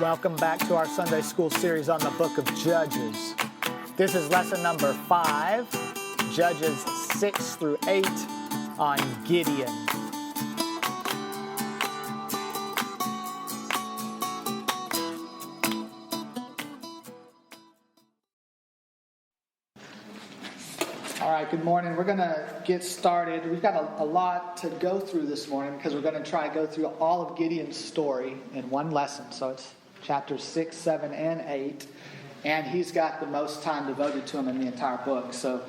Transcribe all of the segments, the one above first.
Welcome back to our Sunday School series on the book of Judges. This is lesson number 5, Judges 6 through 8 on Gideon. All right, good morning. We're going to get started. We've got a lot to go through this morning because we're going to try to go through all of Gideon's story in one lesson. So it's chapters 6, 7, and 8. And he's got the most time devoted to him in the entire book. So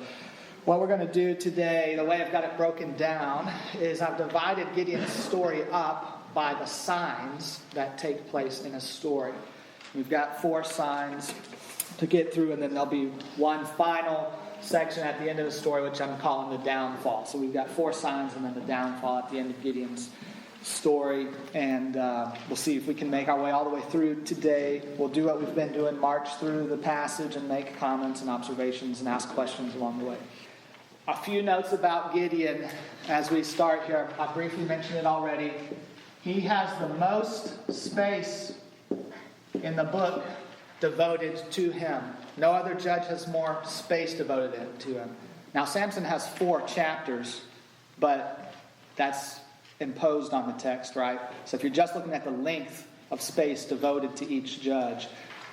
what we're going to do today, the way I've got it broken down, is I've divided Gideon's story up by the signs that take place in a story. We've got 4 signs to get through, and then there'll be one final section at the end of the story, which I'm calling the downfall. So we've got 4 signs and then the downfall at the end of Gideon's story. And we'll see if we can make our way all the way through today. We'll do what we've been doing, march through the passage and make comments and observations and ask questions along the way. A few notes about Gideon as we start here. I briefly mentioned it already. He has the most space in the book devoted to him. No other judge has more space devoted to him. Now, Samson has 4 chapters, but that's imposed on the text, right? So if you're just looking at the length of space devoted to each judge,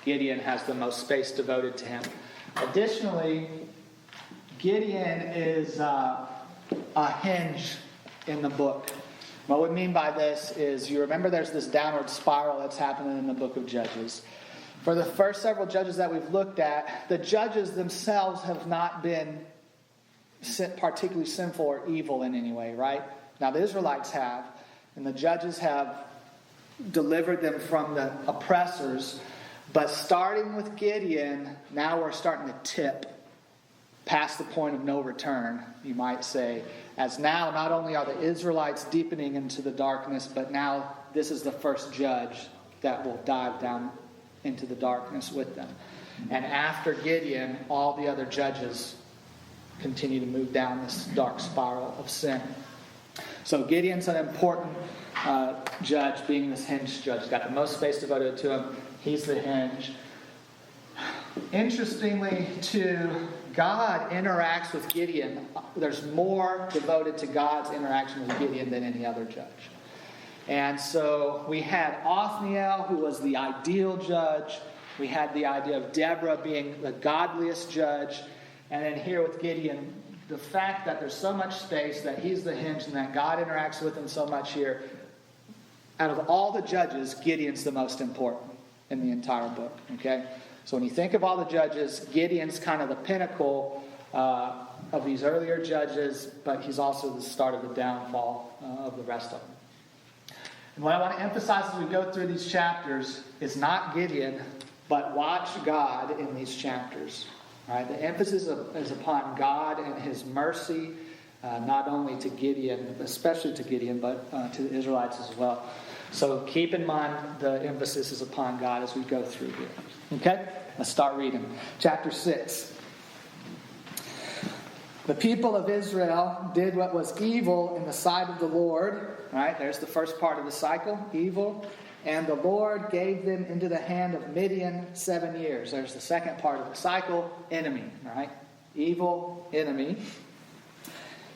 Gideon has the most space devoted to him. Additionally, Gideon is a hinge in the book. What we mean by this is, you remember there's this downward spiral that's happening in the book of Judges. For the first several judges that we've looked at, the judges themselves have not been particularly sinful or evil in any way, right? Now the Israelites have, and the judges have delivered them from the oppressors. But starting with Gideon, now we're starting to tip past the point of no return, you might say. As now, not only are the Israelites deepening into the darkness, but now this is the first judge that will dive down into the darkness with them. And after Gideon, all the other judges continue to move down this dark spiral of sin. So Gideon's an important judge, being this hinge judge. He's got the most space devoted to him. He's the hinge. Interestingly, God interacts with Gideon. There's more devoted to God's interaction with Gideon than any other judge. And so we had Othniel, who was the ideal judge. We had the idea of Deborah being the godliest judge. And then here with Gideon, the fact that there's so much space, that he's the hinge, and that God interacts with him so much here. Out of all the judges, Gideon's the most important in the entire book. Okay? So when you think of all the judges, Gideon's kind of the pinnacle of these earlier judges, but he's also the start of the downfall of the rest of them. And what I want to emphasize as we go through these chapters is not Gideon, but watch God in these chapters. All right? The emphasis is upon God and His mercy, not only to Gideon, especially to Gideon, but to the Israelites as well. So keep in mind the emphasis is upon God as we go through here. Okay? Let's start reading. Chapter 6. The people of Israel did what was evil in the sight of the Lord. All right, there's the first part of the cycle, evil. And the Lord gave them into the hand of Midian 7 years. There's the second part of the cycle, enemy. All right, evil, enemy.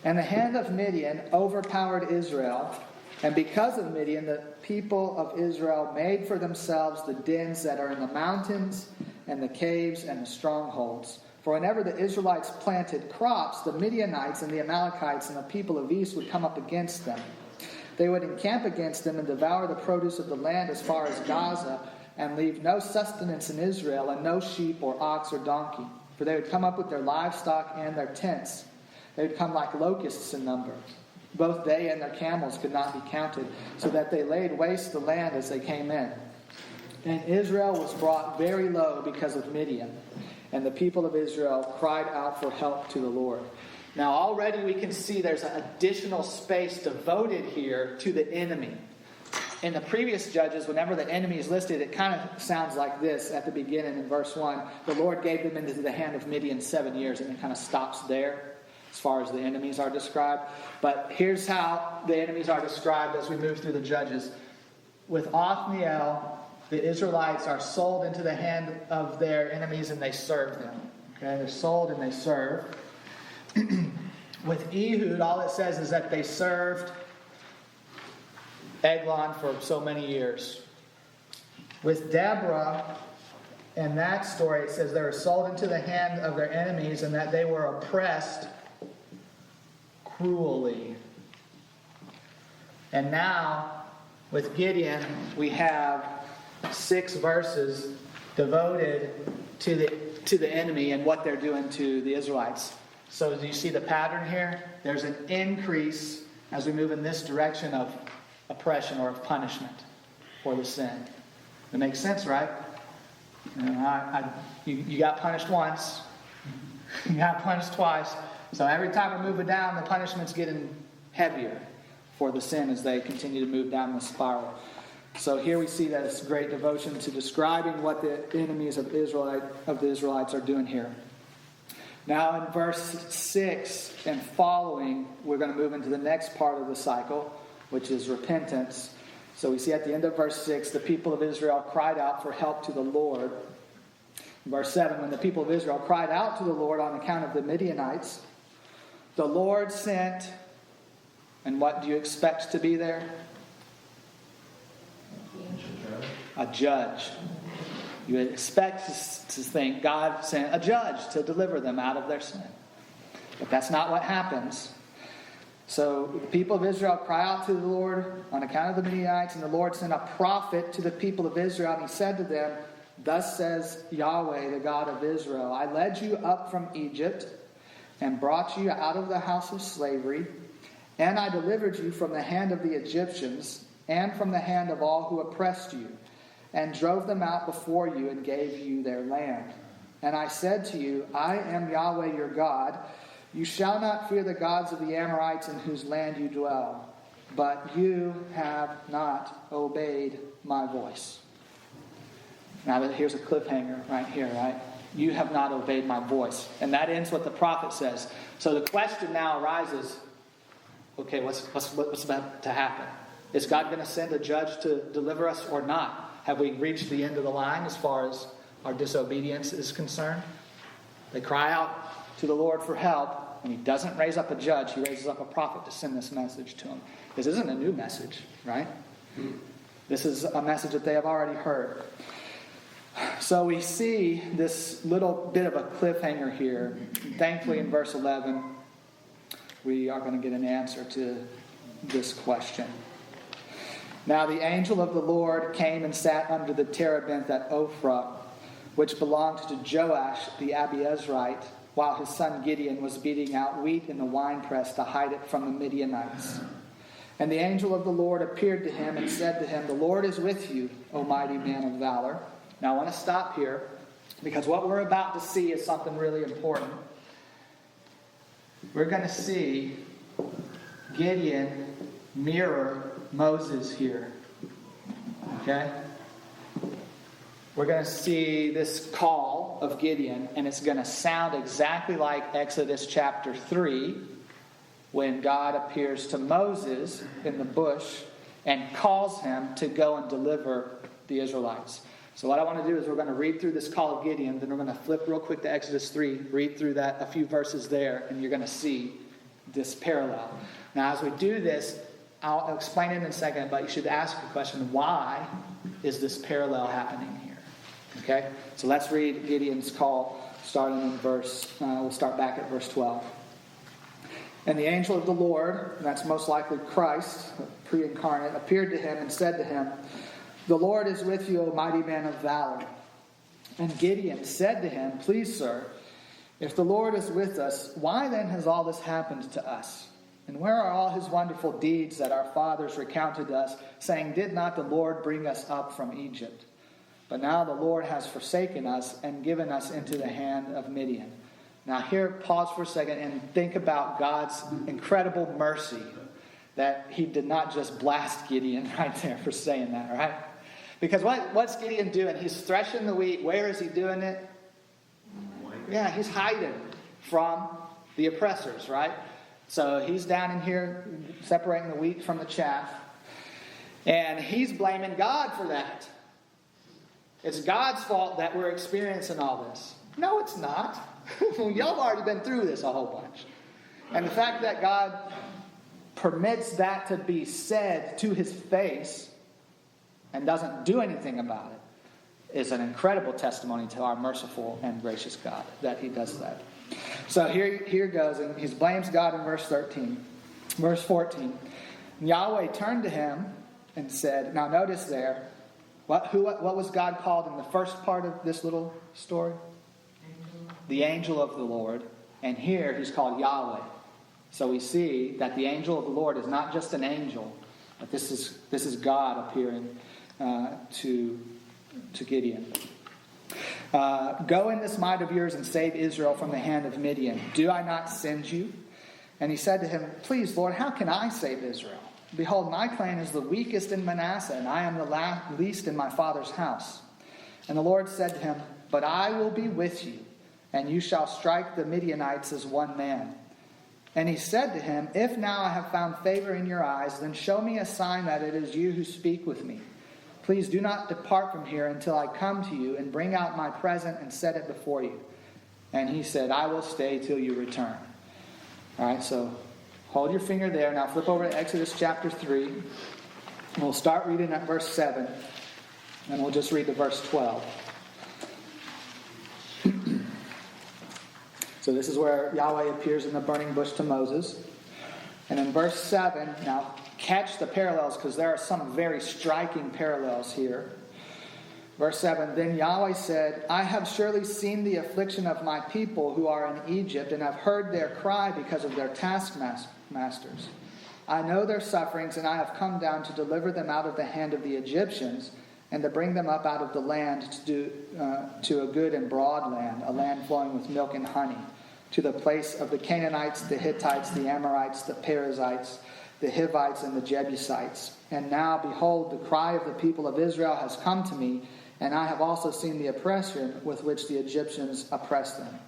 And the hand of Midian overpowered Israel. And because of Midian, the people of Israel made for themselves the dens that are in the mountains and the caves and the strongholds. For whenever the Israelites planted crops, the Midianites and the Amalekites and the people of East would come up against them. They would encamp against them and devour the produce of the land as far as Gaza, and leave no sustenance in Israel, and no sheep or ox or donkey. For they would come up with their livestock and their tents. They would come like locusts in number. Both they and their camels could not be counted, so that they laid waste the land as they came in. And Israel was brought very low because of Midian. And the people of Israel cried out for help to the Lord. Now already we can see there's an additional space devoted here to the enemy. In the previous Judges, whenever the enemy is listed, it kind of sounds like this at the beginning in verse 1. The Lord gave them into the hand of Midian 7 years, and it kind of stops there as far as the enemies are described. But here's how the enemies are described as we move through the Judges. With Othniel, the Israelites are sold into the hand of their enemies and they serve them. Okay, they're sold and they serve. With Ehud, all it says is that they served Eglon for so many years. With Deborah, in that story, it says they were sold into the hand of their enemies and that they were oppressed cruelly. And now, with Gideon, we have 6 verses devoted to the enemy and what they're doing to the Israelites. So do you see the pattern here? There's an increase as we move in this direction of oppression or of punishment for the sin. It makes sense, right? You got punished once. You got punished twice. So every time we're moving down, the punishment's getting heavier for the sin as they continue to move down the spiral. So here we see that it's great devotion to describing what the enemies of the Israelites are doing here. Now in verse 6 and following, we're going to move into the next part of the cycle, which is repentance. So we see at the end of verse 6, the people of Israel cried out for help to the Lord. Verse 7, when the people of Israel cried out to the Lord on account of the Midianites, the Lord sent, and what do you expect to be there? A judge. You would expect to think God sent a judge to deliver them out of their sin. But that's not what happens. So the people of Israel cry out to the Lord on account of the Midianites, and the Lord sent a prophet to the people of Israel, and he said to them, "Thus says Yahweh, the God of Israel, I led you up from Egypt and brought you out of the house of slavery, and I delivered you from the hand of the Egyptians and from the hand of all who oppressed you, and drove them out before you and gave you their land. And I said to you, I am Yahweh your God. You shall not fear the gods of the Amorites in whose land you dwell. But you have not obeyed my voice." Now here's a cliffhanger right here, right? You have not obeyed my voice. And that ends what the prophet says. So the question now arises, okay, what's about to happen? Is God going to send a judge to deliver us or not? Have we reached the end of the line as far as our disobedience is concerned? They cry out to the Lord for help, and he doesn't raise up a judge. He raises up a prophet to send this message to them. This isn't a new message, right? This is a message that they have already heard. So we see this little bit of a cliffhanger here. Thankfully, in verse 11, we are going to get an answer to this question. Now the angel of the Lord came and sat under the terebinth at Ophrah, which belonged to Joash the Abiezrite, while his son Gideon was beating out wheat in the winepress to hide it from the Midianites. And the angel of the Lord appeared to him and said to him, "The Lord is with you, O mighty man of valor." Now I want to stop here, because what we're about to see is something really important. We're going to see Gideon mirror Moses here. Okay? We're going to see this call of Gideon, and it's going to sound exactly like Exodus chapter 3, when God appears to Moses in the bush and calls him to go and deliver the Israelites. So what I want to do is we're going to read through this call of Gideon, then we're going to flip real quick to Exodus 3, read through that, a few verses there, and you're going to see this parallel. Now as we do this, I'll explain it in a second, but you should ask the question, why is this parallel happening here? Okay? So let's read Gideon's call, starting in we'll start back at verse 12. And the angel of the Lord, and that's most likely Christ, pre-incarnate, appeared to him and said to him, "The Lord is with you, O mighty man of valor." And Gideon said to him, "Please, sir, if the Lord is with us, why then has all this happened to us? And where are all his wonderful deeds that our fathers recounted to us, saying, did not the Lord bring us up from Egypt? But now the Lord has forsaken us and given us into the hand of Midian." Now here, pause for a second and think about God's incredible mercy that he did not just blast Gideon right there for saying that, right? Because what's Gideon doing? He's threshing the wheat. Where is he doing it? Yeah, he's hiding from the oppressors, right? So he's down in here separating the wheat from the chaff. And he's blaming God for that. It's God's fault that we're experiencing all this. No, it's not. Y'all have already been through this a whole bunch. And the fact that God permits that to be said to his face and doesn't do anything about it is an incredible testimony to our merciful and gracious God that he does that. So here goes, and he blames God in verse 13. Verse 14. Yahweh turned to him and said, now notice there, what was God called in the first part of this little story? The angel of the Lord. And here he's called Yahweh. So we see that the angel of the Lord is not just an angel, but this is God appearing to Gideon. Go in this might of yours and save Israel from the hand of Midian. Do I not send you? And he said to him, please, Lord, how can I save Israel? Behold, my clan is the weakest in Manasseh, and I am the least in my father's house. And the Lord said to him, but I will be with you, and you shall strike the Midianites as one man. And he said to him, if now I have found favor in your eyes, then show me a sign that it is you who speak with me. Please do not depart from here until I come to you and bring out my present and set it before you. And he said, I will stay till you return. All right, so hold your finger there. Now flip over to Exodus chapter 3. We'll start reading at verse 7, and we'll just read to verse 12. So this is where Yahweh appears in the burning bush to Moses. And in verse 7, now catch the parallels because there are some very striking parallels here. Verse 7, then Yahweh said, I have surely seen the affliction of my people who are in Egypt, and have heard their cry because of their taskmasters. I know their sufferings, and I have come down to deliver them out of the hand of the Egyptians, and to bring them up out of the land to a good and broad land, a land flowing with milk and honey, to the place of the Canaanites, the Hittites, the Amorites, the Perizzites, the Hivites, and the Jebusites. And now, behold, the cry of the people of Israel has come to me, and I have also seen the oppression with which the Egyptians oppress them.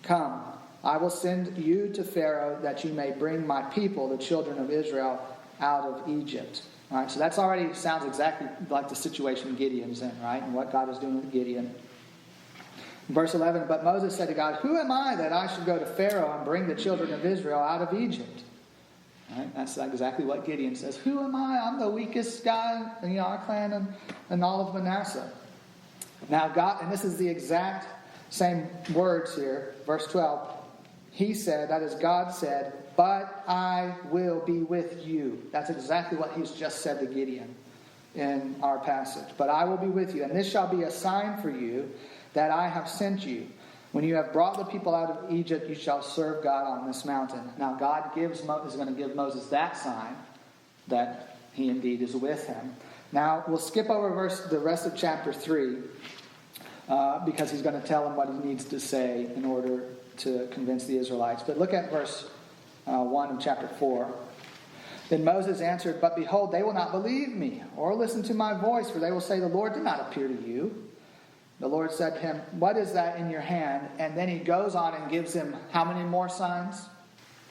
Come, I will send you to Pharaoh, that you may bring my people, the children of Israel, out of Egypt. All right, so that's already sounds exactly like the situation Gideon's in, right? And what God is doing with Gideon. Verse 11, but Moses said to God, who am I that I should go to Pharaoh and bring the children of Israel out of Egypt? All right, that's exactly what Gideon says. Who am I? I'm the weakest guy in our clan and all of Manasseh. Now God, and this is the exact same words here. Verse 12, he said, that is God said, but I will be with you. That's exactly what he's just said to Gideon in our passage. But I will be with you, and this shall be a sign for you that I have sent you. When you have brought the people out of Egypt, you shall serve God on this mountain. Now God is going to give Moses that sign that he indeed is with him. Now we'll skip over the rest of chapter 3 because he's going to tell him what he needs to say in order to convince the Israelites. But look at verse 1 of chapter 4. Then Moses answered, but behold, they will not believe me or listen to my voice, for they will say, the Lord did not appear to you. The Lord said to him, what is that in your hand? And then he goes on and gives him how many more signs?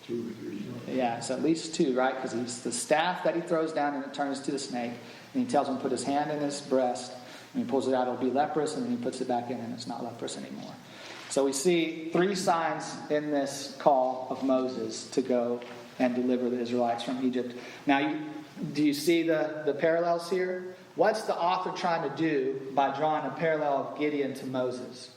2 or 3. Yeah, it's at least 2, right? Because it's the staff that he throws down and it turns to the snake. And he tells him to put his hand in his breast. And he pulls it out, it'll be leprous. And then he puts it back in and it's not leprous anymore. So we see 3 signs in this call of Moses to go and deliver the Israelites from Egypt. Now, do you see the parallels here? What's the author trying to do by drawing a parallel of Gideon to Moses?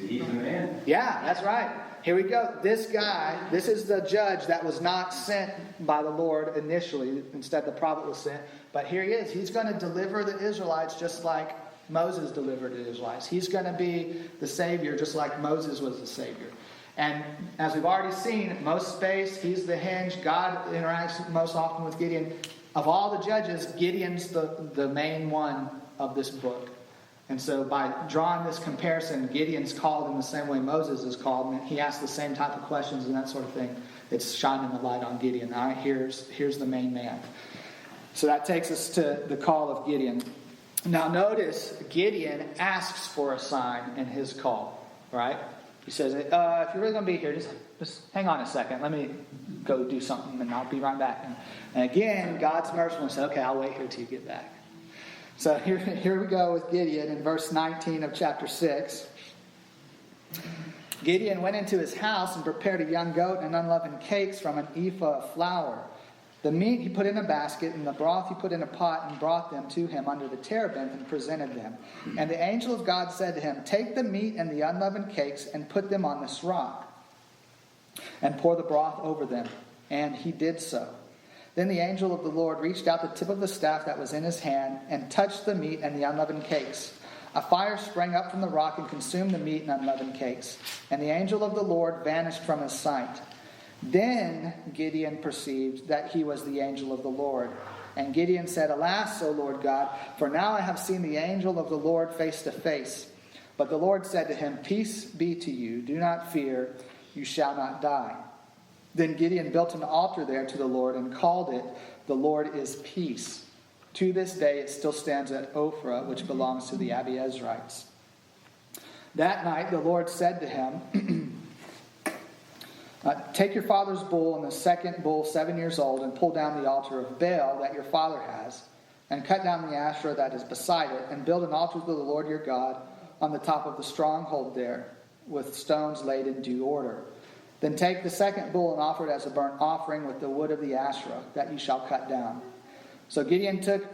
He's the man. Yeah, that's right. Here we go. This guy, this is the judge that was not sent by the Lord initially. Instead, the prophet was sent. But here he is. He's going to deliver the Israelites just like Moses delivered the Israelites. He's going to be the Savior just like Moses was the Savior. And as we've already seen, most space, he's the hinge. God interacts most often with Gideon. Of all the judges, Gideon's the main one of this book. And so by drawing this comparison, Gideon's called in the same way Moses is called. And he asks the same type of questions and that sort of thing. It's shining the light on Gideon. All right, here's the main man. So that takes us to the call of Gideon. Now notice, Gideon asks for a sign in his call. Right? He says, if you're really going to be here, just hang on a second. Let me go do something and I'll be right back. And again, God's merciful and said, okay, I'll wait here till you get back. So here we go with Gideon in verse 19 of chapter 6. Gideon went into his house and prepared a young goat and unleavened cakes from an ephah of flour. The meat he put in a basket, and the broth he put in a pot, and brought them to him under the terebinth and presented them. And the angel of God said to him, take the meat and the unleavened cakes and put them on this rock, and pour the broth over them. And he did so. Then the angel of the Lord reached out the tip of the staff that was in his hand, and touched the meat and the unleavened cakes. A fire sprang up from the rock and consumed the meat and unleavened cakes. And the angel of the Lord vanished from his sight. Then Gideon perceived that he was the angel of the Lord. And Gideon said, alas, O Lord God, for now I have seen the angel of the Lord face to face. But the Lord said to him, peace be to you, do not fear, you shall not die. Then Gideon built an altar there to the Lord and called it, the Lord is Peace. To this day it still stands at Ophrah, which belongs to the Abiezrites. That night the Lord said to him, take your father's bull and the second bull 7 years old and pull down the altar of Baal that your father has, and cut down the Asherah that is beside it, and build an altar to the Lord your God on the top of the stronghold there, with stones laid in due order. Then take the second bull and offer it as a burnt offering with the wood of the Asherah that you shall cut down. So Gideon took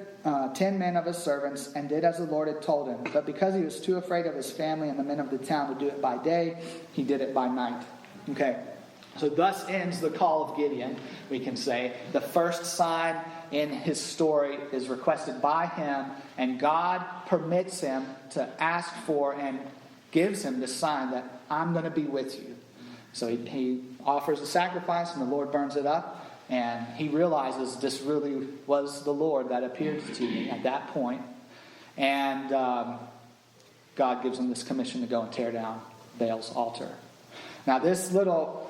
10 men of his servants and did as the Lord had told him. But because he was too afraid of his family and the men of the town to do it by day, he did it by night. Okay. So thus ends the call of Gideon, we can say. The first sign in his story is requested by him, and God permits him to ask for and gives him the sign that I'm going to be with you. So he offers a sacrifice, and the Lord burns it up, and he realizes this really was the Lord that appeared to me at that point. And God gives him this commission to go and tear down Baal's altar. Now this little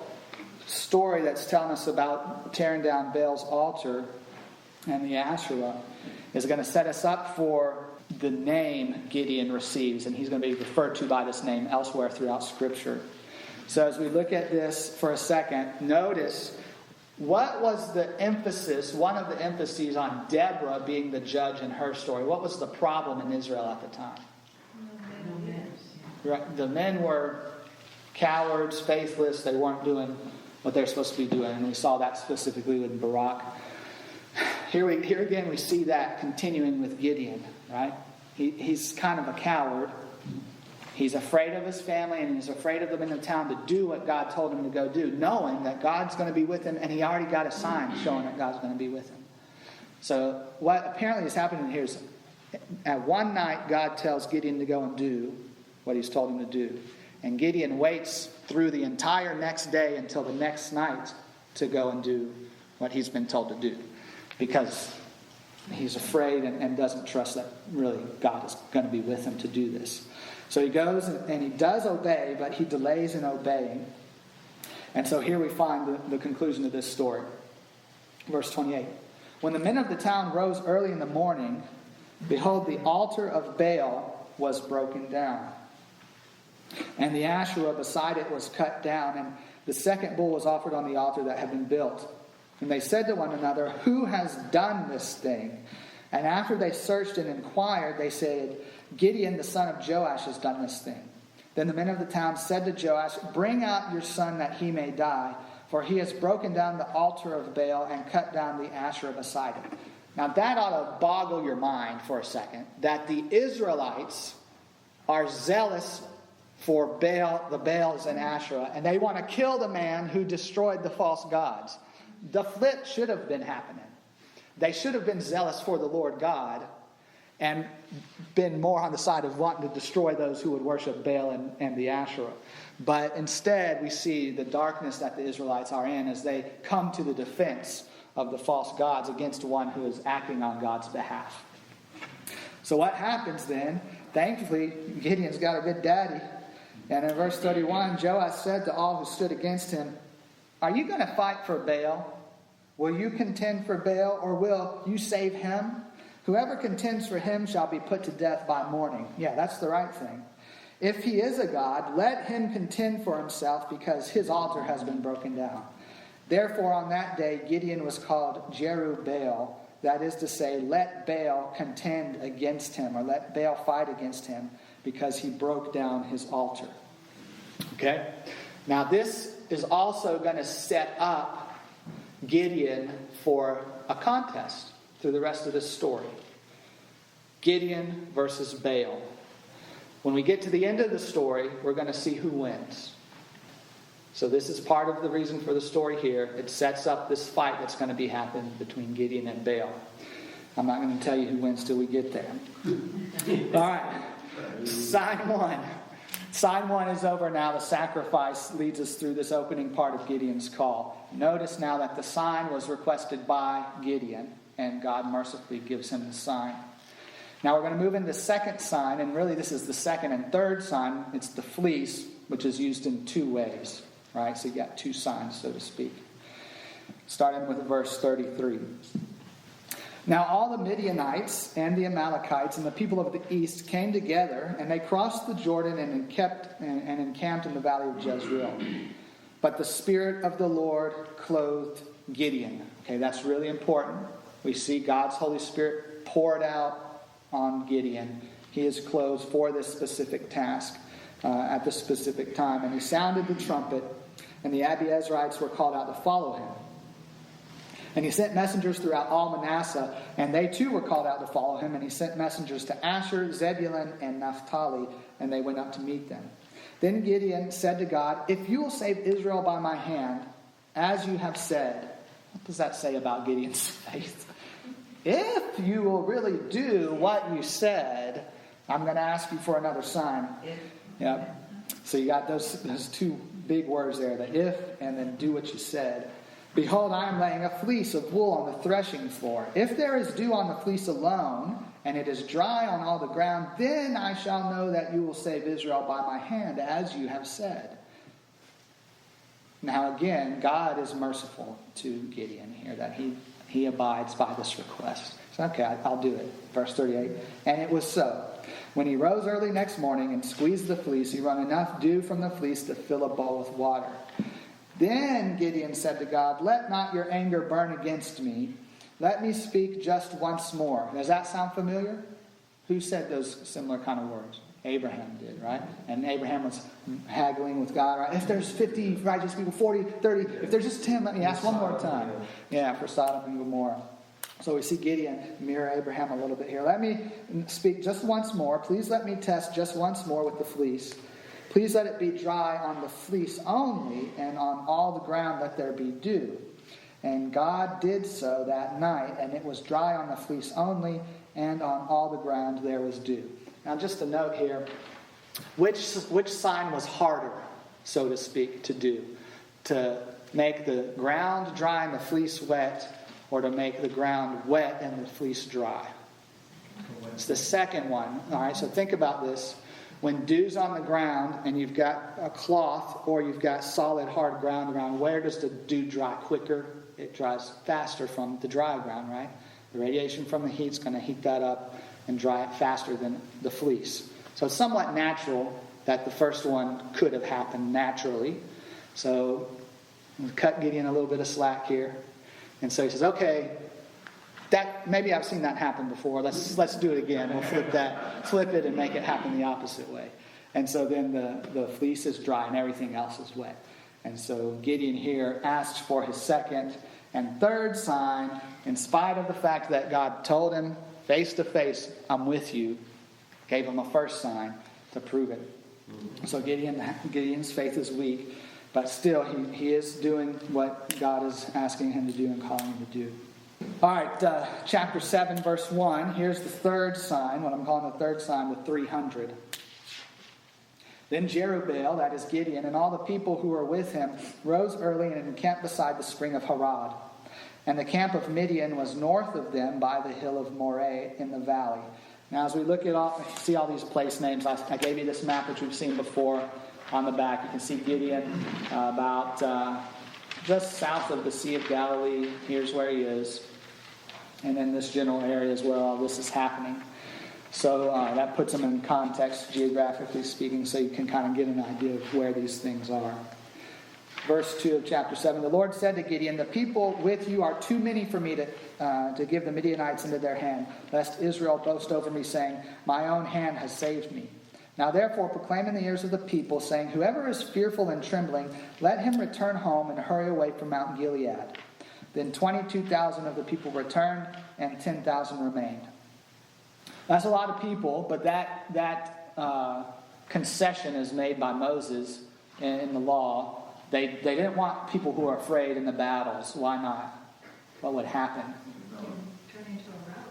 story that's telling us about tearing down Baal's altar and the Asherah is going to set us up for the name Gideon receives, and he's going to be referred to by this name elsewhere throughout Scripture. So as we look at this for a second, notice what was the emphasis, one of the emphases on Deborah being the judge in her story. What was the problem in Israel at the time? Right, the men were cowards, faithless, they weren't doing what they're supposed to be doing, and we saw that specifically with Barak. Here again we see that continuing with Gideon, right? He's kind of a coward. He's afraid of his family, and he's afraid of them in the town to do what God told him to go do, knowing that God's going to be with him, and he already got a sign showing that God's going to be with him. So what apparently is happening here is at one night God tells Gideon to go and do what he's told him to do. And Gideon waits through the entire next day until the next night to go and do what he's been told to do. Because he's afraid and doesn't trust that really God is going to be with him to do this. So he goes and he does obey, but he delays in obeying. And so here we find the conclusion of this story. Verse 28. When the men of the town rose early in the morning, behold, the altar of Baal was broken down, and the Asherah beside it was cut down, and the second bull was offered on the altar that had been built. And they said to one another, who has done this thing? And after they searched and inquired, they said, Gideon, the son of Joash, has done this thing. Then the men of the town said to Joash, bring out your son that he may die, for he has broken down the altar of Baal and cut down the Asherah beside it. Now that ought to boggle your mind for a second, that the Israelites are zealous for Baal, the Baals and Asherah, and they want to kill the man who destroyed the false gods. The flip should have been happening. They should have been zealous for the Lord God and been more on the side of wanting to destroy those who would worship Baal and the Asherah. But instead, we see the darkness that the Israelites are in as they come to the defense of the false gods against one who is acting on God's behalf. So what happens then? Thankfully, Gideon's got a good daddy. And in verse 31, Joash said to all who stood against him, are you going to fight for Baal? Will you contend for Baal, or will you save him? Whoever contends for him shall be put to death by morning. Yeah, that's the right thing. If he is a god, let him contend for himself, because his altar has been broken down. Therefore on that day Gideon was called Jerubbaal, that is to say, let Baal contend against him, or let Baal fight against him, because he broke down his altar. Okay? Now this is also going to set up Gideon for a contest through the rest of this story. Gideon versus Baal. When we get to the end of the story, we're going to see who wins. So this is part of the reason for the story here. It sets up this fight that's going to be happening between Gideon and Baal. I'm not going to tell you who wins till we get there. All right. Sign 1. Sign 1 is over now. The sacrifice leads us through this opening part of Gideon's call. Notice now that the sign was requested by Gideon, and God mercifully gives him the sign. Now we're going to move into the second sign, and really this is the second and third sign. It's the fleece, which is used in two ways. Right? So you got two signs, so to speak. Starting with verse 33. Now all the Midianites and the Amalekites and the people of the east came together, and they crossed the Jordan and encamped in the valley of Jezreel. But the Spirit of the Lord clothed Gideon. Okay, that's really important. We see God's Holy Spirit poured out on Gideon. He is clothed for this specific task at this specific time. And he sounded the trumpet, and the Abiezrites were called out to follow him. And he sent messengers throughout all Manasseh, and they too were called out to follow him. And he sent messengers to Asher, Zebulun, and Naphtali, and they went up to meet them. Then Gideon said to God, if you will save Israel by my hand, as you have said. What does that say about Gideon's faith? If you will really do what you said, I'm going to ask you for another sign. Yeah. So you got those two big words there, the if and then do what you said. Behold, I am laying a fleece of wool on the threshing floor. If there is dew on the fleece alone, and it is dry on all the ground, then I shall know that you will save Israel by my hand, as you have said. Now again, God is merciful to Gideon here, that he abides by this request. So okay, I'll do it. Verse 38. And it was so. When he rose early next morning and squeezed the fleece, he wrung enough dew from the fleece to fill a bowl with water. Then Gideon said to God, let not your anger burn against me. Let me speak just once more. Does that sound familiar? Who said those similar kind of words? Abraham did, right? And Abraham was haggling with God, right? If there's 50 righteous people, 40, 30, if there's just 10, let me ask one more time. Yeah, for Sodom and Gomorrah. So we see Gideon mirror Abraham a little bit here. Let me speak just once more. Please let me test just once more with the fleece. Please let it be dry on the fleece only, and on all the ground let there be dew. And God did so that night, and it was dry on the fleece only, and on all the ground there was dew. Now just a note here, which sign was harder, so to speak, to do? To make the ground dry and the fleece wet, or to make the ground wet and the fleece dry? It's the second one. All right, so think about this. When dew's on the ground and you've got a cloth or you've got solid hard ground around, where does the dew dry quicker? It dries faster from the dry ground, right? The radiation from the heat's going to heat that up and dry it faster than the fleece. So it's somewhat natural that the first one could have happened naturally. So we'll cut Gideon a little bit of slack here. And so he says, okay, that maybe I've seen that happen before. Let's do it again. We'll flip it and make it happen the opposite way. And so then the fleece is dry and everything else is wet. And so Gideon here asks for his second and third sign, in spite of the fact that God told him face to face, I'm with you, gave him a first sign to prove it. So Gideon's faith is weak, but still he is doing what God is asking him to do and calling him to do. All right, chapter 7, verse 1. Here's the third sign, what I'm calling the third sign, the 300. Then Jerubbaal, that is Gideon, and all the people who were with him rose early and encamped beside the spring of Harod. And the camp of Midian was north of them by the hill of Moreh in the valley. Now, as we look at see all these place names, I gave you this map which we've seen before on the back. You can see Gideon about just south of the Sea of Galilee. Here's where he is. And in this general area is where all this is happening. So that puts them in context, geographically speaking, so you can kind of get an idea of where these things are. verse 2 of chapter 7. The Lord said to Gideon, the people with you are too many for me to give the Midianites into their hand, lest Israel boast over me, saying, my own hand has saved me. Now therefore proclaim in the ears of the people, saying, whoever is fearful and trembling, let him return home and hurry away from Mount Gilead. Then 22,000 of the people returned, and 10,000 remained. That's a lot of people, but that concession is made by Moses in the law. They didn't want people who are afraid in the battles. Why not? What would happen? Turn into a rout.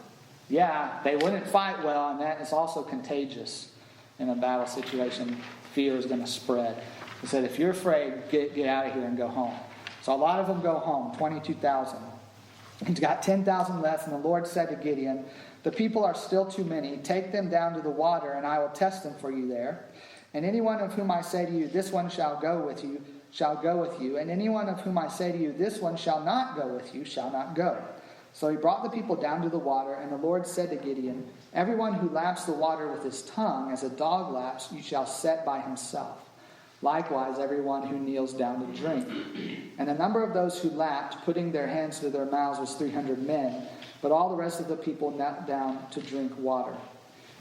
Yeah, they wouldn't fight well, and that is also contagious. In a battle situation, fear is going to spread. He said, if you're afraid, get out of here and go home. So a lot of them go home, 22,000. He's got 10,000 left, and the Lord said to Gideon, the people are still too many. Take them down to the water, and I will test them for you there. And anyone of whom I say to you, this one shall go with you, shall go with you. And anyone of whom I say to you, this one shall not go with you, shall not go. So he brought the people down to the water, and the Lord said to Gideon, everyone who laps the water with his tongue, as a dog laps, you shall set by himself. Likewise, everyone who kneels down to drink. And the number of those who lapped, putting their hands to their mouths, was 300 men. But all the rest of the people knelt down to drink water.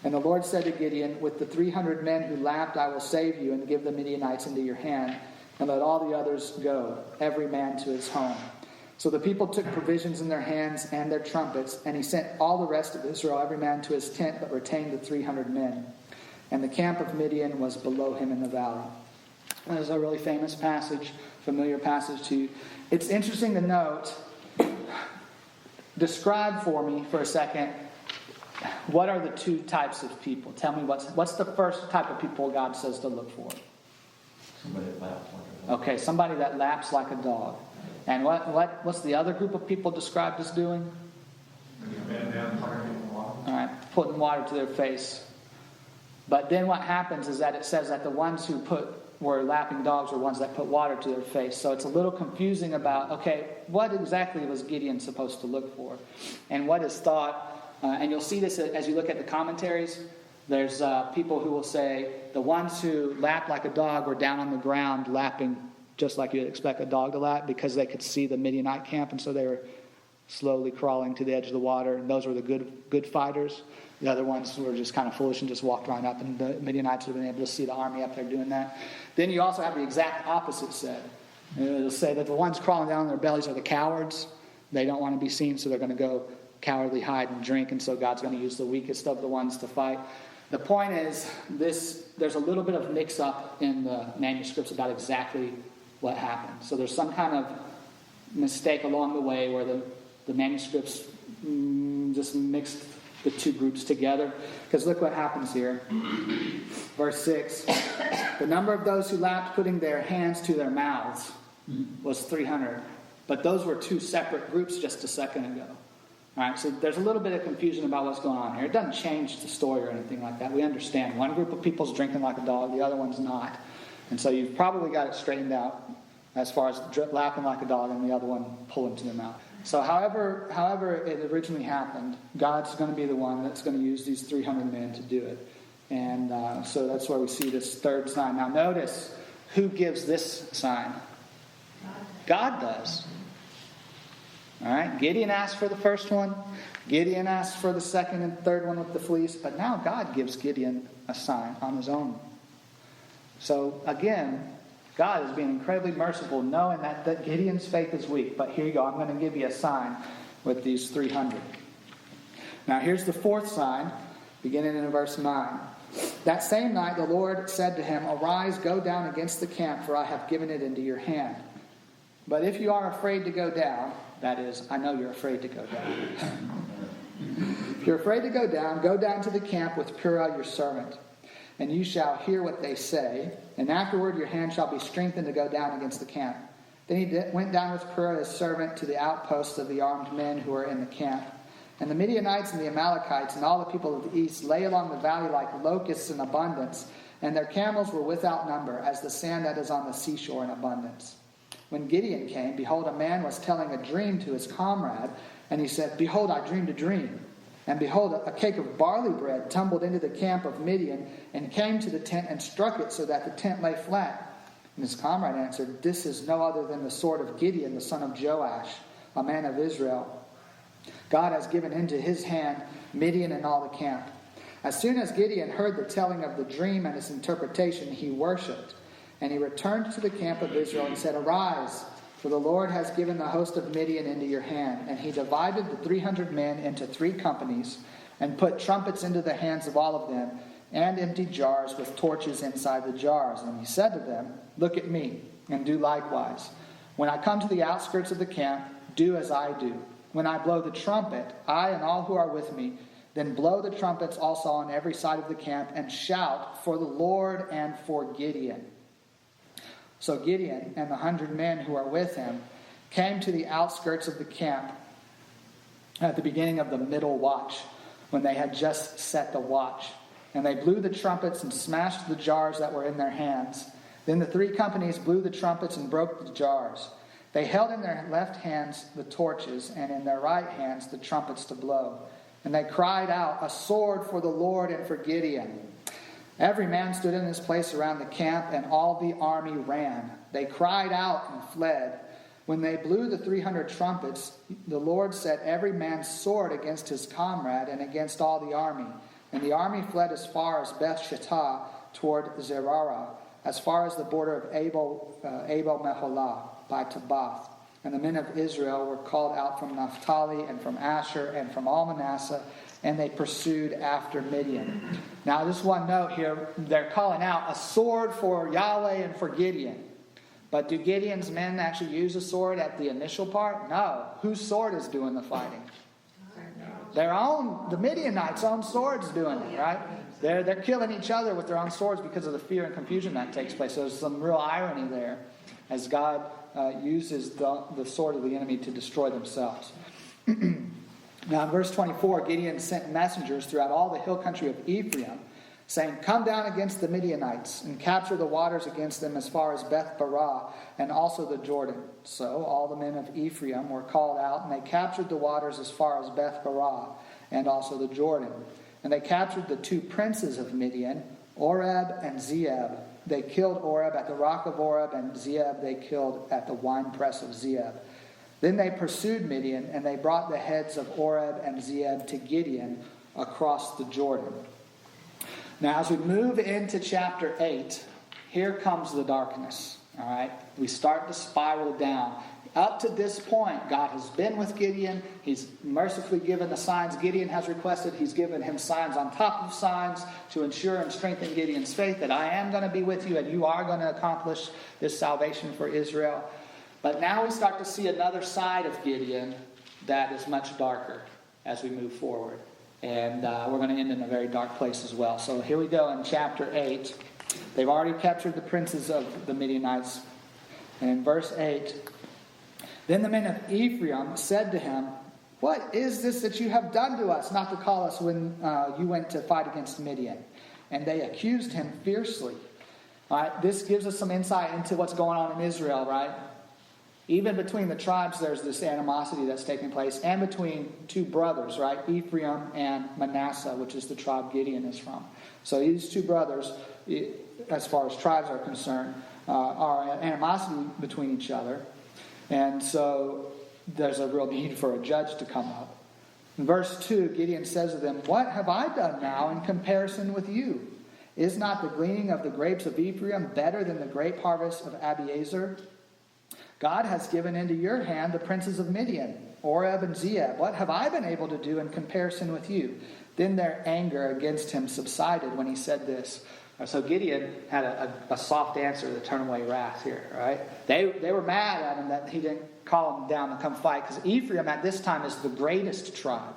And the Lord said to Gideon, with the 300 men who lapped, I will save you and give the Midianites into your hand, and let all the others go, every man to his home. So the people took provisions in their hands and their trumpets, and he sent all the rest of Israel, every man to his tent, but retained the 300 men. And the camp of Midian was below him in the valley. That is a really famous passage, familiar passage to you. It's interesting to note, describe for me for a second, what are the two types of people? Tell me what's the first type of people God says to look for? Somebody that laps like a dog. Okay, somebody that laps like a dog. And what's the other group of people described as doing? All right, putting water to their face. But then what happens is that it says that the ones who were lapping dogs were ones that put water to their face. So it's a little confusing about, okay, what exactly was Gideon supposed to look for? And what is thought, and you'll see this as you look at the commentaries, there's people who will say the ones who lapped like a dog were down on the ground lapping just like you'd expect a dog to lap, because they could see the Midianite camp, and so they were slowly crawling to the edge of the water. And those were the good fighters. The other ones were just kind of foolish and just walked right up, and the Midianites would have been able to see the army up there doing that. Then you also have the exact opposite said. It'll say that the ones crawling down on their bellies are the cowards. They don't want to be seen, so they're going to go cowardly hide and drink, and so God's going to use the weakest of the ones to fight. The point is, there's a little bit of mix-up in the manuscripts about exactly what happened. So there's some kind of mistake along the way where the manuscripts just mixed the two groups together. Because look what happens here. Verse 6. The number of those who lapped, putting their hands to their mouths, was 300. But those were two separate groups just a second ago. All right, so there's a little bit of confusion about what's going on here. It doesn't change the story or anything like that. We understand. One group of people's drinking like a dog, the other one's not. And so you've probably got it straightened out as far as lapping like a dog and the other one pulling to their mouth. So however it originally happened, God's going to be the one that's going to use these 300 men to do it. And so that's where we see this third sign. Now notice, who gives this sign? God does. All right, Gideon asked for the first one. Gideon asked for the second and third one with the fleece. But now God gives Gideon a sign on his own. So again, God is being incredibly merciful, knowing that Gideon's faith is weak. But here you go, I'm going to give you a sign with these 300. Now here's the fourth sign, beginning in verse 9. That same night the Lord said to him, arise, go down against the camp, for I have given it into your hand. But if you are afraid to go down, that is, I know you're afraid to go down. If you're afraid to go down to the camp with Purah your servant. And you shall hear what they say, and afterward your hand shall be strengthened to go down against the camp. Then he went down with Purah his servant to the outposts of the armed men who were in the camp. And the Midianites and the Amalekites and all the people of the east lay along the valley like locusts in abundance, and their camels were without number, as the sand that is on the seashore in abundance. When Gideon came, behold, a man was telling a dream to his comrade, and he said, behold, I dreamed a dream. And behold, a cake of barley bread tumbled into the camp of Midian and came to the tent and struck it so that the tent lay flat. And his comrade answered, "This is no other than the sword of Gideon, the son of Joash, a man of Israel. God has given into his hand Midian and all the camp." As soon as Gideon heard the telling of the dream and its interpretation, he worshipped. And he returned to the camp of Israel and said, "Arise, for the Lord has given the host of Midian into your hand." And he divided the 300 men into 3 companies and put trumpets into the hands of all of them and empty jars with torches inside the jars. And he said to them, "Look at me and do likewise. When I come to the outskirts of the camp, do as I do. When I blow the trumpet, I and all who are with me, then blow the trumpets also on every side of the camp and shout for the Lord and for Gideon." So Gideon and the 100 men who are with him came to the outskirts of the camp at the beginning of the middle watch, when they had just set the watch. And they blew the trumpets and smashed the jars that were in their hands. Then the 3 companies blew the trumpets and broke the jars. They held in their left hands the torches, and in their right hands the trumpets to blow. And they cried out, "A sword for the Lord and for Gideon." Every man stood in his place around the camp, and all the army ran. They cried out and fled. When they blew the 300 trumpets, the Lord set every man's sword against his comrade and against all the army. And the army fled as far as Beth Shittah toward Zerara, as far as the border of Abel Meholah by Tabbath. And the men of Israel were called out from Naphtali and from Asher and from all Manasseh, and they pursued after Midian. Now, just one note here, they're calling out a sword for Yahweh and for Gideon. But do Gideon's men actually use a sword at the initial part? No. Whose sword is doing the fighting? Their own, the Midianites' own swords doing it, right? They're killing each other with their own swords because of the fear and confusion that takes place. So there's some real irony there as God uses the sword of the enemy to destroy themselves. Now in verse 24, Gideon sent messengers throughout all the hill country of Ephraim, saying, "Come down against the Midianites and capture the waters against them as far as Beth Barah and also the Jordan." So all the men of Ephraim were called out, and they captured the waters as far as Beth Barah and also the Jordan. And they captured the 2 princes of Midian, Oreb and Zeeb. They killed Oreb at the rock of Oreb, and Zeeb they killed at the winepress of Zeeb. Then they pursued Midian, and they brought the heads of Oreb and Zeeb to Gideon across the Jordan. Now, as we move into chapter 8, here comes the darkness. All right? We start to spiral down. Up to this point, God has been with Gideon. He's mercifully given the signs Gideon has requested. He's given him signs on top of signs to ensure and strengthen Gideon's faith that I am going to be with you and you are going to accomplish this salvation for Israel. But now we start to see another side of Gideon that is much darker as we move forward. And we're going to end in a very dark place as well. So here we go in chapter 8. They've already captured the princes of the Midianites. And in verse 8, then the men of Ephraim said to him, "What is this that you have done to us, not to call us when you went to fight against Midian?" And they accused him fiercely. All right, this gives us some insight into what's going on in Israel, right? Even between the tribes, there's this animosity that's taking place, and between 2 brothers, right? Ephraim and Manasseh, which is the tribe Gideon is from. So these 2 brothers, as far as tribes are concerned, are animosity between each other. And so there's a real need for a judge to come up. In verse 2, Gideon says to them, "What have I done now in comparison with you? Is not the gleaning of the grapes of Ephraim better than the grape harvest of Abiezer? God has given into your hand the princes of Midian, Oreb and Zeeb. What have I been able to do in comparison with you?" Then their anger against him subsided when he said this. So Gideon had a soft answer to turn away wrath here, right? They were mad at him that he didn't call them down to come fight, because Ephraim at this time is the greatest tribe,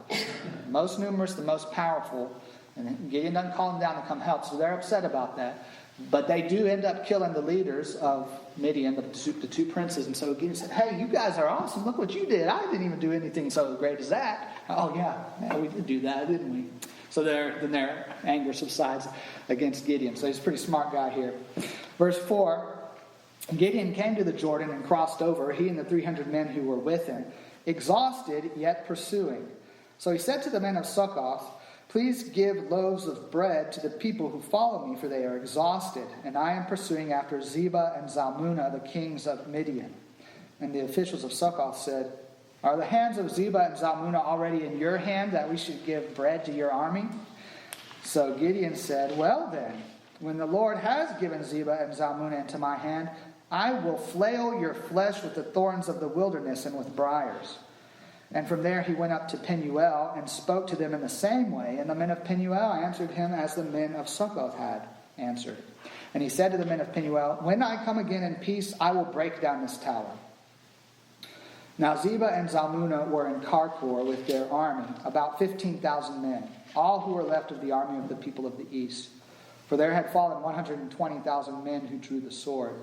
most numerous, the most powerful, and Gideon doesn't call them down to come help, so they're upset about that. But they do end up killing the leaders of Midian, the 2 princes, and so Gideon said, "Hey, you guys are awesome. Look what you did. I didn't even do anything so great as that." "Oh yeah, we did do that, didn't we?" So then their anger subsides against Gideon. So he's a pretty smart guy here. Verse 4, Gideon came to the Jordan and crossed over, he and the 300 men who were with him, exhausted yet pursuing. So he said to the men of Succoth, Please give loaves of bread to the people who follow me, for they are exhausted, and I am pursuing after Zebah and Zalmunna, the kings of Midian." And the officials of Succoth said, "Are the hands of Zebah and Zalmunna already in your hand, that we should give bread to your army?" So Gideon said, "Well then, when the Lord has given Zebah and Zalmunna into my hand, I will flail your flesh with the thorns of the wilderness and with briars." And from there he went up to Penuel and spoke to them in the same way. And the men of Penuel answered him as the men of Succoth had answered. And he said to the men of Penuel, "When I come again in peace, I will break down this tower." Now Zebah and Zalmunna were in Karkor with their army, about 15,000 men, all who were left of the army of the people of the east. For there had fallen 120,000 men who drew the sword.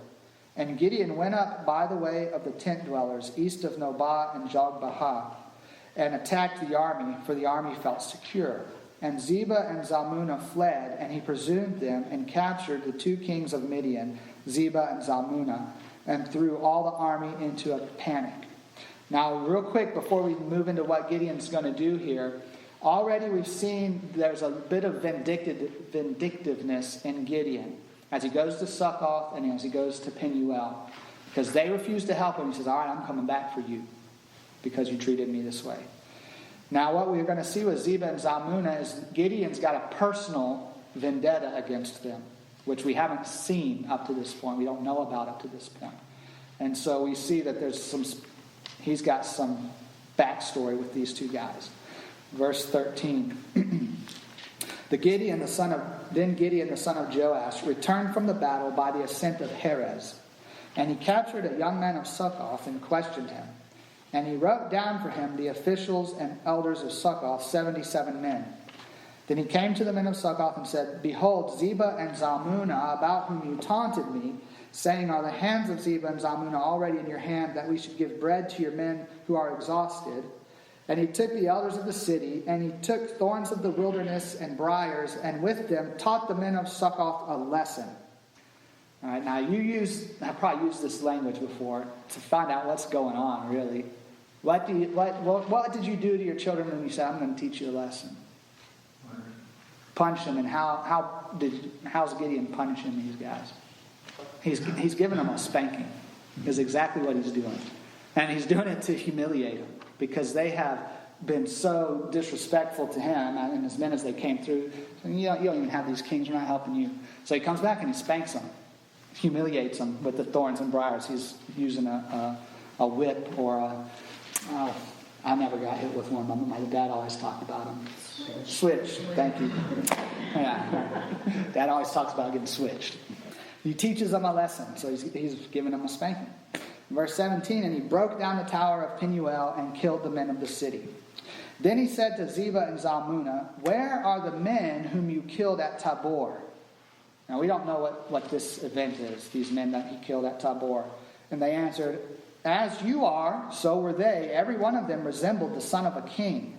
And Gideon went up by the way of the tent dwellers, east of Nobah and Jogbehah, and attacked the army, for the army felt secure. And Zebah and Zalmunna fled, and he pursued them and captured the two kings of Midian, Zebah and Zalmunna, and threw all the army into a panic. Now, real quick, before we move into what Gideon's going to do here, already we've seen there's a bit of vindictiveness in Gideon as he goes to Succoth and as he goes to Penuel. Because they refuse to help him. He says, "All right, I'm coming back for you because you treated me this way." Now, what we're going to see with Zebah and Zalmunna is Gideon's got a personal vendetta against them, which we haven't seen up to this point. We don't know about up to this point. And so we see that he's got some backstory with these two guys. Verse 13. Then Gideon, the son of Joash, returned from the battle by the ascent of Heres. And he captured a young man of Succoth and questioned him. And he wrote down for him the officials and elders of Succoth, 77 men. Then he came to the men of Succoth and said, "Behold, Zebah and Zalmunna, about whom you taunted me, saying, 'Are the hands of Zebah and Zalmunna already in your hand, that we should give bread to your men who are exhausted?' And he took the elders of the city, and he took thorns of the wilderness and briars, and with them taught the men of Succoth a lesson." All right, now I've probably used this language before to find out what's going on, really. What did you do to your children when you said, "I'm going to teach you a lesson"? Punch them. And how's Gideon punishing these guys? He's giving them a spanking. Is exactly what he's doing. And he's doing it to humiliate them, because they have been so disrespectful to him and his men as they came through. You don't even have these kings, we're not helping you. So he comes back and he spanks them, humiliates them with the thorns and briars. He's using a whip or I never got hit with one. My dad always talked about them. Switch, thank you. Yeah. Dad always talks about getting switched. He teaches them a lesson, so he's giving them a spanking. Verse 17, "And he broke down the tower of Penuel and killed the men of the city. Then he said to Zebah and Zalmunna, 'Where are the men whom you killed at Tabor?'" Now we don't know what this event is, these men that he killed at Tabor. And they answered, "As you are, so were they. Every one of them resembled the son of a king."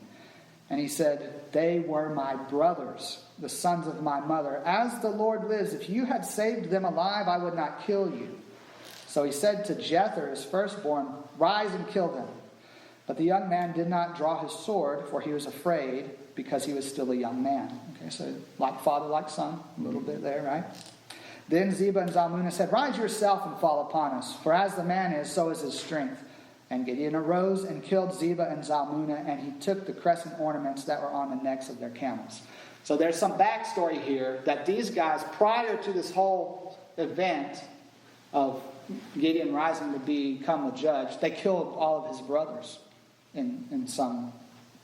And he said, "They were my brothers, the sons of my mother. As the Lord lives, if you had saved them alive, I would not kill you." So he said to Jether, his firstborn, "Rise and kill them." But the young man did not draw his sword, for he was afraid, because he was still a young man. Okay, so like father, like son, a little bit there, right? Then Zebah and Zalmunna said, "Rise yourself and fall upon us, for as the man is, so is his strength." And Gideon arose and killed Zebah and Zalmunna, and he took the crescent ornaments that were on the necks of their camels. So there's some backstory here that these guys, prior to this whole event of Gideon rising to become a judge, they killed all of his brothers in some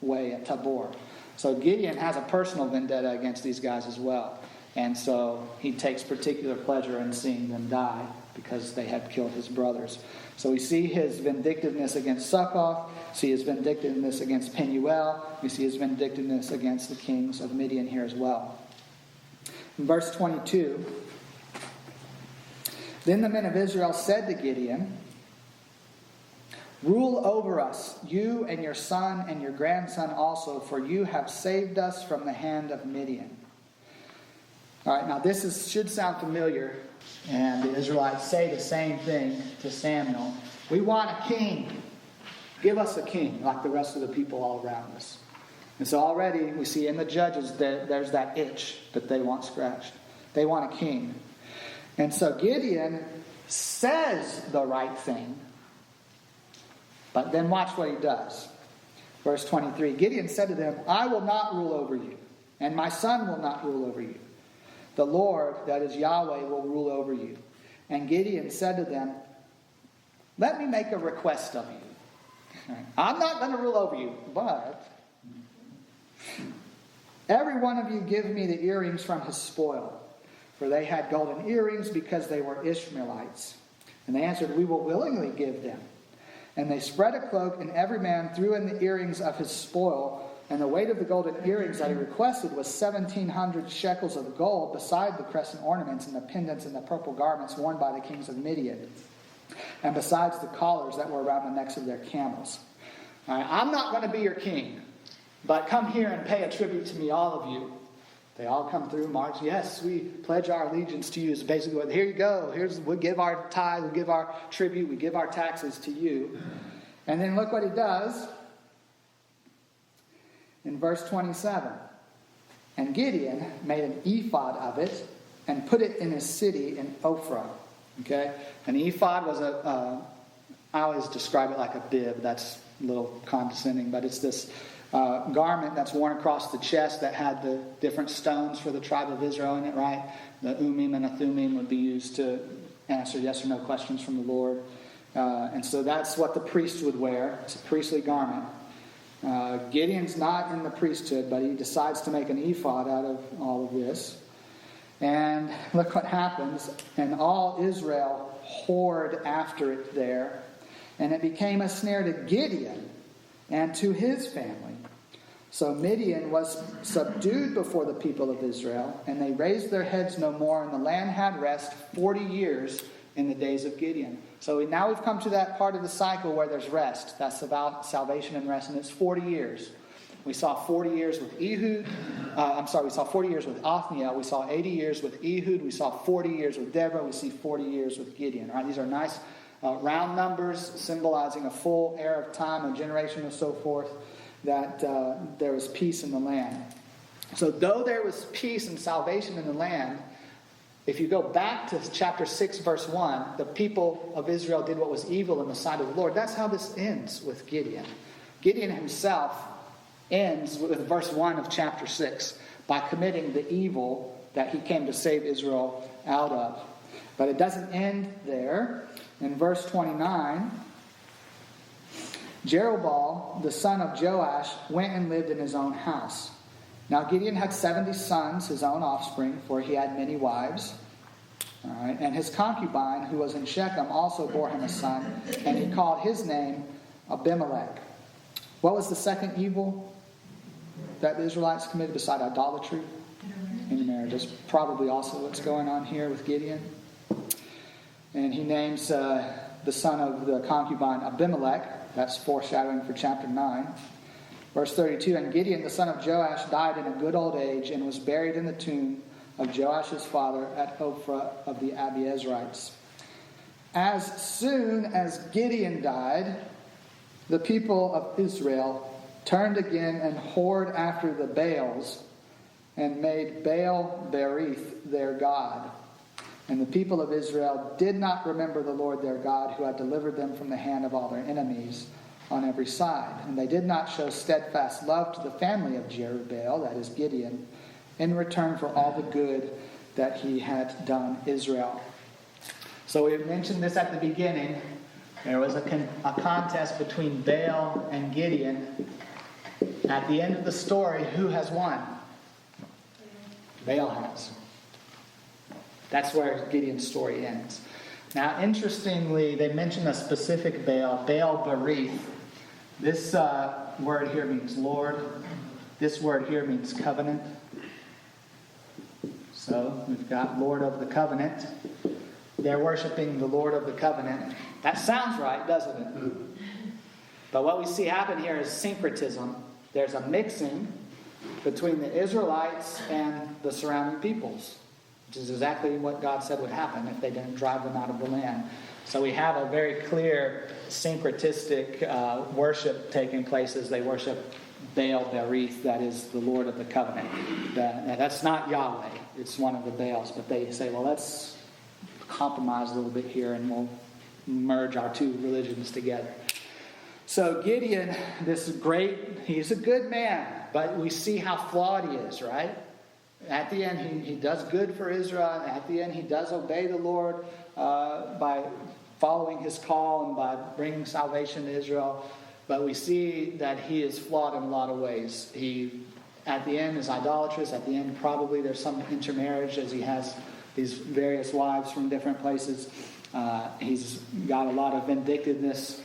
way at Tabor. So Gideon has a personal vendetta against these guys as well. And so he takes particular pleasure in seeing them die because they had killed his brothers. So we see his vindictiveness against Succoth, see his vindictiveness against Penuel, we see his vindictiveness against the kings of Midian here as well. In verse 22, "Then the men of Israel said to Gideon, 'Rule over us, you and your son and your grandson also, for you have saved us from the hand of Midian.'" All right, now this should sound familiar. And the Israelites say the same thing to Samuel. "We want a king. Give us a king," like the rest of the people all around us. And so already we see in the Judges that there's that itch that they want scratched. They want a king. And so Gideon says the right thing. But then watch what he does. Verse 23, Gideon said to them, I will not rule over you, and my son will not rule over you. The Lord, that is Yahweh, will rule over you. And Gideon said to them, let me make a request of you. I'm not going to rule over you, but every one of you give me the earrings from his spoil. For they had golden earrings because they were Ishmaelites. And they answered, we will willingly give them. And they spread a cloak, and every man threw in the earrings of his spoil. And the weight of the golden earrings that he requested was 1,700 shekels of gold, beside the crescent ornaments and the pendants and the purple garments worn by the kings of Midian, and besides the collars that were around the necks of their camels. All right, I'm not going to be your king, but come here and pay a tribute to me, all of you. They all come through, march. Yes, we pledge our allegiance to you. Is basically what, here you go. We give our tithe, we give our tribute, we give our taxes to you. And then look what he does in verse 27. And Gideon made an ephod of it and put it in his city in Ophrah. Okay? An ephod was I always describe it like a bib. That's a little condescending, but it's this garment that's worn across the chest that had the different stones for the tribe of Israel in it, right? The Urim and the Thummim would be used to answer yes or no questions from the Lord. And so that's what the priest would wear. It's a priestly garment. Gideon's not in the priesthood, but he decides to make an ephod out of all of this. And look what happens. And all Israel whored after it there. And it became a snare to Gideon and to his family. So Midian was subdued before the people of Israel, and they raised their heads no more, and the land had rest 40 years in the days of Gideon. So now we've come to that part of the cycle where there's rest. That's about salvation and rest, and it's 40 years. We saw 40 years with we saw 40 years with Othniel. We saw 80 years with Ehud. We saw 40 years with Deborah. We see 40 years with Gideon. All right, these are nice round numbers symbolizing a full era of time, a generation and so forth, that there was peace in the land. So though there was peace and salvation in the land, if you go back to chapter 6, verse 1, the people of Israel did what was evil in the sight of the Lord. That's how this ends with Gideon. Gideon himself ends with verse 1 of chapter 6 by committing the evil that he came to save Israel out of. But it doesn't end there. In verse 29, Jerubbaal, the son of Joash, went and lived in his own house. Now Gideon had 70 sons, his own offspring, for he had many wives. All right, and his concubine, who was in Shechem, also bore him a son, and he called his name Abimelech. What was the second evil that the Israelites committed beside idolatry? Intermarriage. That's probably also what's going on here with Gideon. And he names the son of the concubine Abimelech. That's foreshadowing for chapter 9. Verse 32, and Gideon, the son of Joash, died in a good old age and was buried in the tomb of Joash's father at Ophrah of the Abiezrites. As soon as Gideon died, the people of Israel turned again and whored after the Baals and made Baal Berith their god. And the people of Israel did not remember the Lord their God, who had delivered them from the hand of all their enemies on every side. And they did not show steadfast love to the family of Jerubbaal, that is Gideon, in return for all the good that he had done Israel. So we mentioned this at the beginning. There was a contest between Baal and Gideon. At the end of the story, who has won? Baal has. That's where Gideon's story ends. Now, interestingly, they mention a specific Baal, Baal Berith. This word here means Lord. This word here means covenant. So, we've got Lord of the covenant. They're worshiping the Lord of the covenant. That sounds right, doesn't it? But what we see happen here is syncretism. There's a mixing between the Israelites and the surrounding peoples, which is exactly what God said would happen if they didn't drive them out of the land. So we have a very clear syncretistic worship taking place as they worship Baal-berith, that is the Lord of the covenant. That's not Yahweh. It's one of the Baals. But they say, well, let's compromise a little bit here and we'll merge our two religions together. So Gideon, this is great. He's a good man, but we see how flawed he is, right? At the end, he does good for Israel. At the end, he does obey the Lord by following his call and by bringing salvation to Israel. But we see that he is flawed in a lot of ways. He, at the end, is idolatrous. At the end, probably there's some intermarriage as he has these various wives from different places. He's got a lot of vindictiveness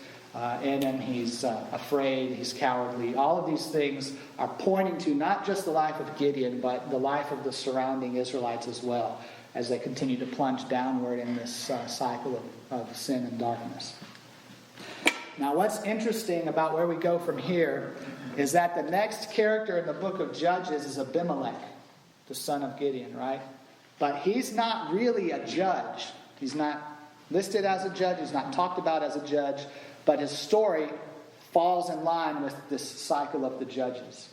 in him. He's afraid. He's cowardly. All of these things are pointing to not just the life of Gideon, but the life of the surrounding Israelites as well, as they continue to plunge downward in this cycle of sin and darkness. Now, what's interesting about where we go from here is that the next character in the book of Judges is Abimelech, the son of Gideon, right? But he's not really a judge. He's not listed as a judge. He's not talked about as a judge. But his story falls in line with this cycle of the judges.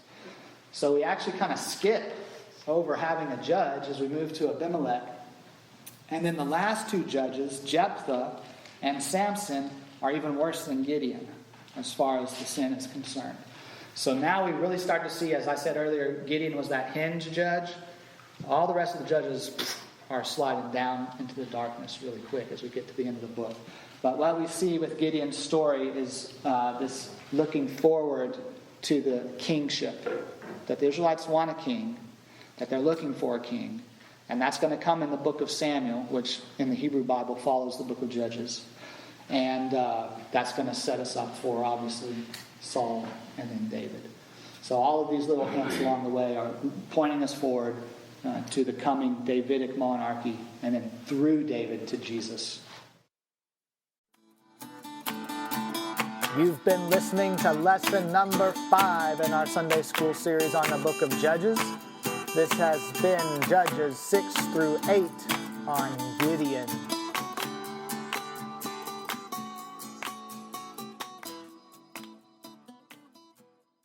So we actually kind of skip over having a judge as we move to Abimelech. And then the last two judges, Jephthah and Samson, are even worse than Gideon as far as the sin is concerned. So now we really start to see, as I said earlier, Gideon was that hinge judge. All the rest of the judges are sliding down into the darkness really quick as we get to the end of the book. But what we see with Gideon's story is this looking forward to the kingship. That the Israelites want a king, that they're looking for a king. And that's going to come in the book of Samuel, which in the Hebrew Bible follows the book of Judges. And that's going to set us up for, obviously, Saul and then David. So all of these little hints along the way are pointing us forward to the coming Davidic monarchy, and then through David to Jesus. You've been listening to lesson number 5 in our Sunday School series on the book of Judges. This has been Judges 6 through 8 on Gideon.